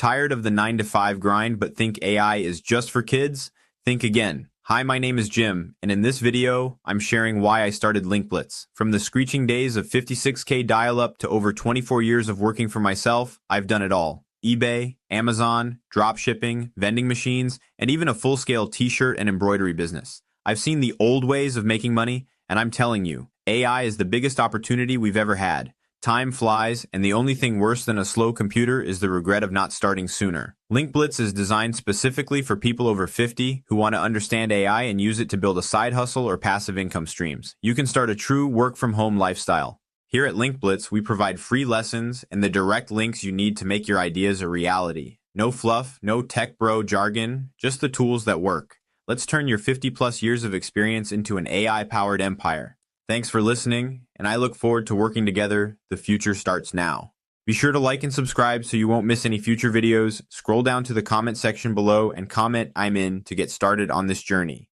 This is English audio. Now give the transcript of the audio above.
Tired of the 9 to 5 grind but think AI is just for kids? Think again. Hi, my name is Jim, and in this video, I'm sharing why I started Link Blitz. From the screeching days of 56K dial-up to over 24 years of working for myself, I've done it all. eBay, Amazon, dropshipping, vending machines, and even a full-scale t-shirt and embroidery business. I've seen the old ways of making money, and I'm telling you, AI is the biggest opportunity we've ever had. Time flies, and the only thing worse than a slow computer is the regret of not starting sooner. Link Blitz is designed specifically for people over 50 who want to understand AI and use it to build a side hustle or passive income streams. You can start a true work-from-home lifestyle. Here at Link Blitz, we provide free lessons and the direct links you need to make your ideas a reality. No fluff, no tech bro jargon, just the tools that work. Let's turn your 50-plus years of experience into an AI-powered empire. Thanks for listening, and I look forward to working together. The future starts now. Be sure to like and subscribe so you won't miss any future videos. Scroll down to the comment section below and comment "I'm in" to get started on this journey.